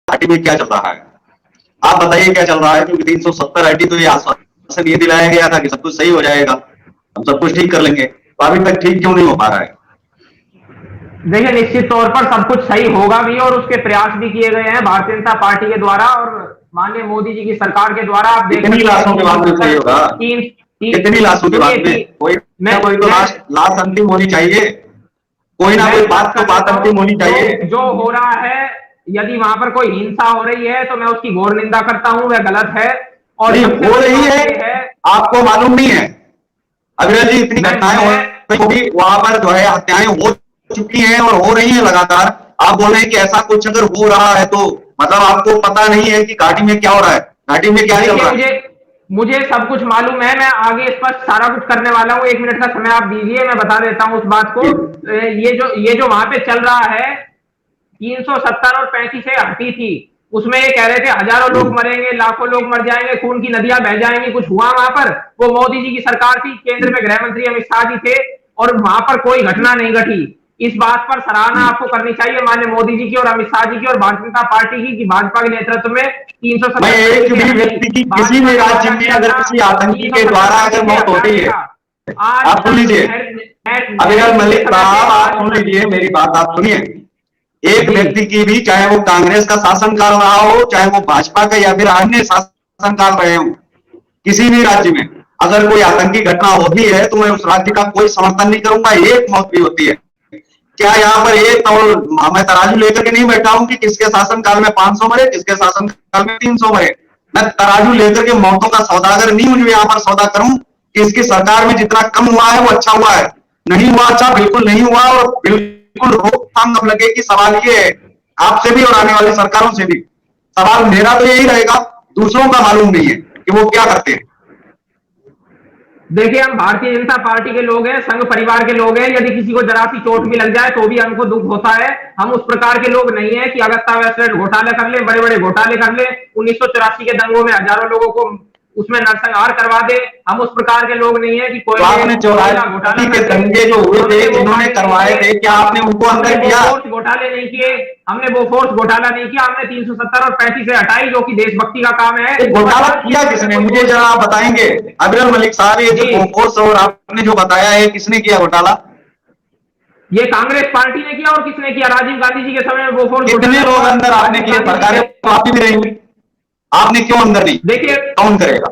घाटी में क्या चल रहा है? आप बताइए क्या चल रहा है? क्योंकि 370 आईटी तो ये आश्वासन ये दिलाया गया था कि सब कुछ सही हो जाएगा, हम सब कुछ ठीक कर लेंगे, तो अभी तक ठीक क्यों नहीं हो पा रहा है? देखिए, निश्चित तौर पर सब कुछ सही होगा भी और उसके प्रयास भी किए गए हैं भारतीय जनता पार्टी के द्वारा और माननीय मोदी जी की सरकार के द्वारा। आप देख कितनी लाशों के बाद में सही होगा? कितनी लाशों के बाद में? कोई ना कोई तो लाश अंतिम होनी चाहिए, कोई ना कोई बात अंतिम होनी चाहिए। जो हो रहा है, यदि वहां पर कोई हिंसा हो रही है तो मैं उसकी घोर निंदा करता हूं, वह गलत है। और हो रही है, आपको मालूम नहीं है? अविरल जी, इतनी घटनाएं होगी वहां पर जो है, हत्याएं हो चुकी हैं और हो रही हैं लगातार। आप बोल रहे हैं कि ऐसा कुछ अगर हो रहा है तो मतलब आपको पता नहीं है कि घाटी में क्या हो रहा है, घाटी में क्या चल रहा है? मुझे सब कुछ मालूम है, मैं आगे स्पष्ट सारा कुछ करने वाला हूँ। 1 मिनट का समय आप दीजिए, मैं बता देता हूँ उस बात को। ये जो वहां पे चल रहा है, 370 और 35 से हटी थी, उसमें ये कह रहे थे हजारों लोग मरेंगे, लाखों लोग मर जाएंगे, खून की नदियां बह जाएंगी। कुछ हुआ वहां पर? वो मोदी जी की सरकार थी, केंद्र में गृह मंत्री अमित शाह जी थे और वहां पर कोई घटना नहीं घटी। इस बात पर सराहना आपको करनी चाहिए माननीय मोदी जी की और अमित शाह जी की और भारतीय जनता पार्टी की कि भाजपा के नेतृत्व में 370 एक भी व्यक्ति की किसी भी राज्य में अगर किसी आतंकी के द्वारा अगर मौत होती है, आप सुन लीजिए अविरल मलिक साहब, आप सुन लीजिए मेरी बात, आप सुनिए। एक व्यक्ति की भी, चाहे वो कांग्रेस का शासनकाल रहा हो, चाहे वो भाजपा का या फिर अन्य शासनकाल रहे हो, किसी भी राज्य में अगर कोई आतंकी घटना होती है तो मैं उस राज्य का कोई समर्थन नहीं करूंगा। एक मौत भी होती है, क्या यहाँ पर एक और मैं तराजू लेकर के नहीं बैठा हूं कि किसके शासनकाल में 500 मरे, किसके शासनकाल में 300 मरे। मैं तराजू लेकर के मौतों का सौदागर नहीं हूं जो यहाँ पर सौदा करूं कि इसकी सरकार में जितना कम हुआ है वो अच्छा हुआ है। नहीं हुआ अच्छा, बिल्कुल नहीं हुआ और बिल्कुल रोकथाम अब लगे कि सवाल ये है आपसे भी और आने वाली सरकारों से भी। सवाल मेरा तो यही रहेगा, दूसरों का मालूम नहीं है कि वो क्या करते हैं। देखिए, हम भारतीय जनता पार्टी के लोग हैं, संघ परिवार के लोग हैं। यदि किसी को जरा सी चोट भी लग जाए तो भी हमको दुख होता है। हम उस प्रकार के लोग नहीं है कि अगस्ता वेस्टलैंड घोटाले कर ले, बड़े बड़े घोटाले कर ले, 1984 के दंगों में हजारों लोगों को उसमें नरसंहार करवा दे। हम उस प्रकार के लोग नहीं है कि कोई आपने 84 के दंगे जो हुए थे, जिन्होंने करवाए थे, क्या आपने उनको अंदर किया? घोटाले नहीं किए हमने, वो फोर्स घोटाला नहीं किया हमने। 370 और 35 से हटाई, जो कि देशभक्ति का काम है। घोटाला किया किसने, मुझे जरा आप बताएंगे अविरल मलिक साहब? ये जो फोर्स और आपने जो बताया है, किसने किया घोटाला? ये कांग्रेस पार्टी ने किया। और किसने किया? राजीव गांधी जी के समय में वो फोर्स। कितने लोग अंदर आपने किए? सरकारें आपकी भी रही, आपने क्यों अंदर नहीं? देखिए, कौन करेगा?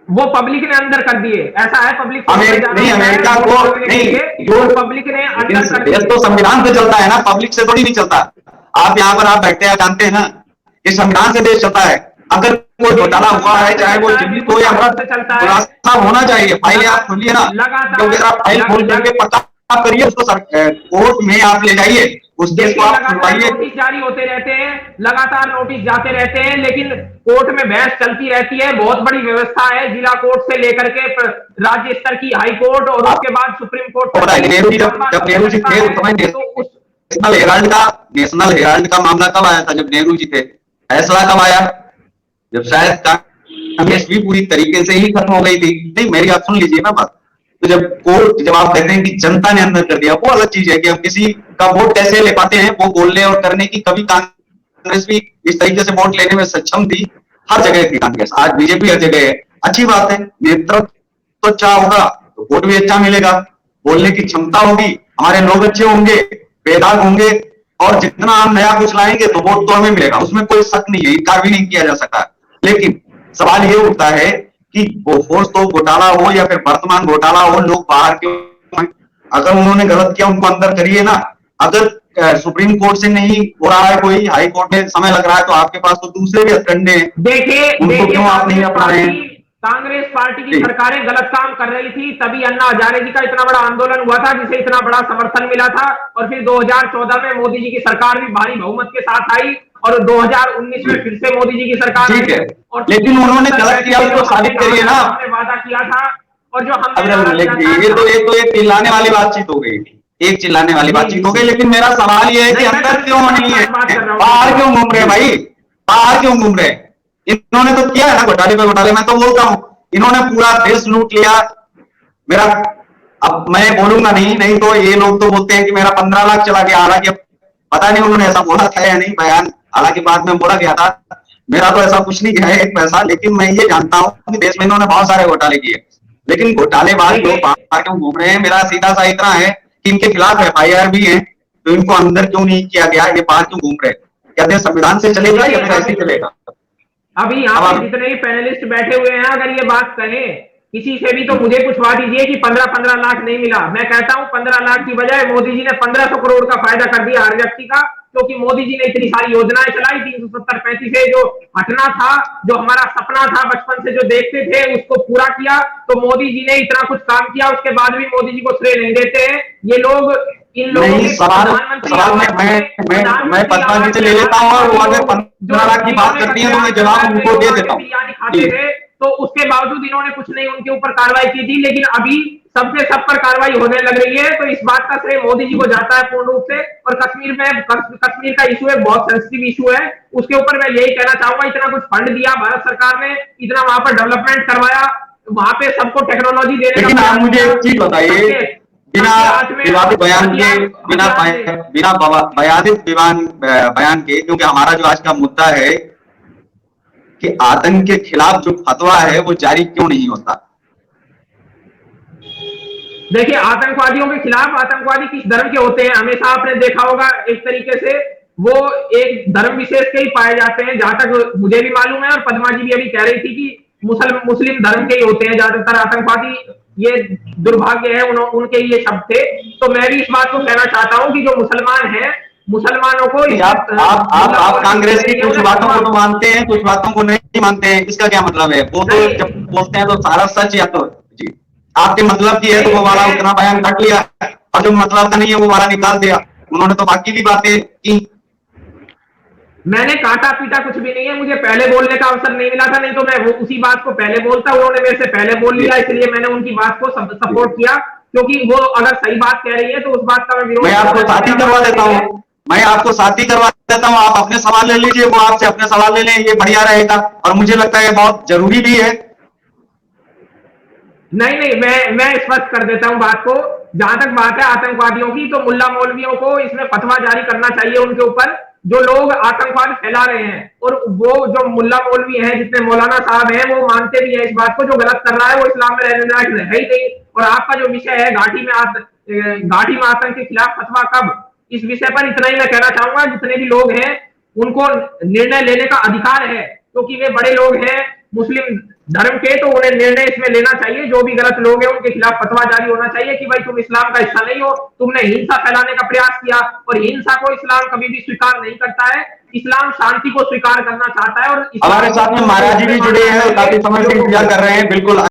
वो पब्लिक ने अंदर कर दिए। ऐसा है, पब्लिक नहीं, अमेरिका को नहीं, जो पब्लिक ने अंदर कर दिया तो संविधान से चलता है ना, पब्लिक से थोड़ी नहीं चलता। आप यहाँ पर आप बैठते हैं, जानते हैं ना, ये संविधान से देश चलता है। अगर कोई घोटाला हुआ है, चाहे वो चिन्हित हो या खुलासा होना चाहिए। फाइलें आप खोलिए ना, क्योंकि आप फाइल खोल करके पता करिए उसको, कोर्ट में आप ले जाइए, उस केस को आप सुनवाइए। नोटिस जारी होते रहते हैं, लगातार नोटिस जाते रहते हैं, लेकिन कोर्ट में बहस चलती रहती है। बहुत बड़ी व्यवस्था है, जिला कोर्ट से लेकर के राज्य स्तर की हाई कोर्ट और उसके बाद सुप्रीम कोर्ट। नेहरू जी जब नेहरू जी थे उस समय नेशनल हेराल्ड का मामला कब आया था? जब नेहरू जी थे। फैसला कब आया? जब शायद कांग्रेस भी पूरी तरीके से ही खत्म हो गई थी। नहीं, मेरी आप सुन लीजिए ना बात। तो जब आप कहते हैं कि जनता ने अंदर कर दिया, वो अलग चीज है कि हम किसी का वोट कैसे ले पाते हैं, वो बोलने और करने की। कभी कांग्रेस भी इस तरीके से वोट लेने में सक्षम थी, हर जगह थी कांग्रेस। आज बीजेपी हर जगह है, अच्छी बात है। नेतृत्व तो अच्छा होगा तो वोट भी अच्छा मिलेगा, बोलने की क्षमता होगी, हमारे लोग अच्छे होंगे, बेदाग होंगे, और जितना हम नया कुछ लाएंगे तो वोट तो हमें मिलेगा, उसमें कोई शक नहीं है, इनकार भी नहीं किया जा सकता। लेकिन सवाल ये उठता है कि वो फोर्स तो घोटाला हो या फिर वर्तमान घोटाला हो, लोग बाहर क्यों? अगर उन्होंने गलत किया उनको अंदर करिए ना। अगर सुप्रीम कोर्ट से नहीं हो रहा है, कोई हाई कोर्ट में समय लग रहा है, तो आपके पास तो दूसरे भी हथकंडे हैं। देखिए, उनको क्यों आप नहीं अपना रहे हैं? कांग्रेस पार्टी की सरकारें गलत काम कर रही थी, तभी अन्ना हजारे जी का इतना बड़ा आंदोलन हुआ था, जिसे इतना बड़ा समर्थन मिला था। और फिर 2014 में मोदी जी की सरकार भी भारी बहुमत के साथ आई और 2019 में फिर से मोदी जी की सरकार। ठीक है, लेकिन उन्होंने गलत किया उसको साबित करिए ना। हमने वादा किया था और जो हमने ये तो एक चिल्लाने वाली बातचीत हो गई, एक चिल्लाने वाली बातचीत हो गई। लेकिन मेरा सवाल ये है कि अंदर क्यों नहीं है? बाहर क्यों घूम रहे भाई? बाहर क्यों घूम रहे? इन्होंने तो किया है ना घोटाले पे घोटाले। मैं तो बोलता हूं इन्होंने पूरा देश लूट लिया। मेरा, अब मैं बोलूंगा नहीं तो ये लोग तो बोलते हैं कि मेरा 15 लाख चला गया। हालांकि पता नहीं उन्होंने ऐसा बोला था या नहीं, बयान हालांकि बाद में मोड़ा गया था। मेरा तो ऐसा कुछ नहीं गया है एक पैसा, लेकिन मैं ये जानता हूँ कि देश में इन्होंने बहुत सारे घोटाले किए, लेकिन घोटालेबाज लोग बाहर क्यों घूम रहे हैं? मेरा सीधा सा इतना है कि इनके खिलाफ FIR भी है, तो इनको अंदर क्यों नहीं किया गया? ये बाहर क्यों घूम रहे हैं? क्या देश संविधान से चलेगा या फिर ऐसे चलेगा? अभी यहाँ पे जितने भी पैनलिस्ट बैठे हुए हैं, अगर ये बात कहें किसी से भी, तो मुझे पूछवा दीजिए कि 15-15 लाख नहीं मिला। मैं कहता हूँ 15 लाख की बजाय मोदी जी ने 1500 करोड़ का फायदा कर दिया हर व्यक्ति का, क्योंकि मोदी जी ने इतनी सारी योजनाएं चलाई। 370-35 से जो हटना था, जो हमारा सपना था बचपन से जो देखते थे, उसको पूरा किया। तो मोदी जी ने इतना कुछ काम किया, उसके बाद भी मोदी जी को श्रेय नहीं देते हैं ये लोग। इन लोगों नहीं, के सवाल मैं पद्मा जी से ले लेता हूँ, और वो अगर 15 लाख की बात करती है तो मैं जवाब उनको दे देता हूँ। तो उसके बावजूद इन्होंने कुछ नहीं उनके ऊपर कार्रवाई की थी, लेकिन अभी सबसे सब पर कार्रवाई होने लग रही है। तो इस बात का श्रेय मोदी जी को जाता है पूर्ण रूप से। और कश्मीर का इशू है, बहुत सेंसिटिव इशू है, उसके ऊपर मैं यही कहना चाहूंगा, इतना कुछ फंड दिया भारत सरकार ने, इतना वहां पर डेवलपमेंट करवाया, वहां पे सबको टेक्नोलॉजी देने का। लेकिन आप मुझे एक चीज बताइए, बिना विवादित बयान के, बिना विवादित बयान के, क्योंकि हमारा जो आज का मुद्दा है कि आतंक के खिलाफ जो फतवा है वो जारी क्यों नहीं होता? देखिए, आतंकवादियों के खिलाफ, आतंकवादी किस धर्म के होते हैं हमेशा आपने देखा होगा, एक तरीके से वो एक धर्म विशेष के ही पाए जाते हैं, जहां तक मुझे भी मालूम है। और पद्मा जी भी अभी कह रही थी कि मुस्लिम धर्म के ही होते हैं ज्यादातर आतंकवादी। ये दुर्भाग्य है, उनके ये शब्द थे। तो मैं भी इस बात को कहना चाहता हूं कि जो मुसलमान हैं, मुसलमानों को आप कांग्रेस की कुछ बातों को तो मानते हैं, कुछ बातों को नहीं मानते हैं, इसका क्या मतलब है? वो तो जब बोलते हैं तो सारा सच, या तो जी आपके मतलब की है तो वो वाला उतना बयान काट लिया, और जो मतलब का नहीं है वो वाला निकाल दिया। उन्होंने तो बाकी भी बातें की। मैंने काटा पीटा कुछ भी नहीं है, मुझे पहले बोलने का अवसर नहीं मिला था, नहीं तो मैं वो उसी बात को पहले बोलता। उन्होंने मेरे से पहले बोल लिया, इसलिए मैंने उनकी बात को सपोर्ट किया, क्योंकि वो अगर सही बात कह रही है तो उस बात का मैं विरोध। मैं आपको साथी करवा देता हूँ, मैं आपको साथी करवा देता हूँ, आप अपने सवाल ले लीजिए, वो आपसे अपने सवाल ले लें, ये बढ़िया रहेगा। और मुझे लगता है बहुत जरूरी भी है। नहीं, मैं स्पष्ट कर देता हूं बात को। जहां तक बात है आतंकवादियों की, तो मुल्ला मौलवियों को इसमें फतवा जारी करना चाहिए उनके ऊपर, जो लोग आतंकवाद फैला रहे हैं। और वो जो मुल्ला मौलवी हैं, जितने मौलाना साहब हैं, वो मानते भी हैं इस बात को, जो गलत कर रहा है वो इस्लाम में रहने लायक है ही नहीं। और आपका जो विषय है घाटी में आतंक के खिलाफ फतवा कब, इस विषय पर इतना ही मैं कहना चाहूंगा, जितने भी लोग हैं उनको निर्णय लेने का अधिकार है, क्योंकि वे बड़े लोग हैं मुस्लिम धर्म के, तो उन्हें निर्णय इसमें लेना चाहिए। जो भी गलत लोग हैं उनके खिलाफ फतवा जारी होना चाहिए कि भाई तुम इस्लाम का हिस्सा नहीं हो, तुमने हिंसा फैलाने का प्रयास किया। और हिंसा को इस्लाम कभी भी स्वीकार नहीं करता है, इस्लाम शांति को स्वीकार करना चाहता है। और हमारे साथ में महाराज जी भी जुड़े हैं, काफी समय से इंतजार कर रहे हैं। बिल्कुल।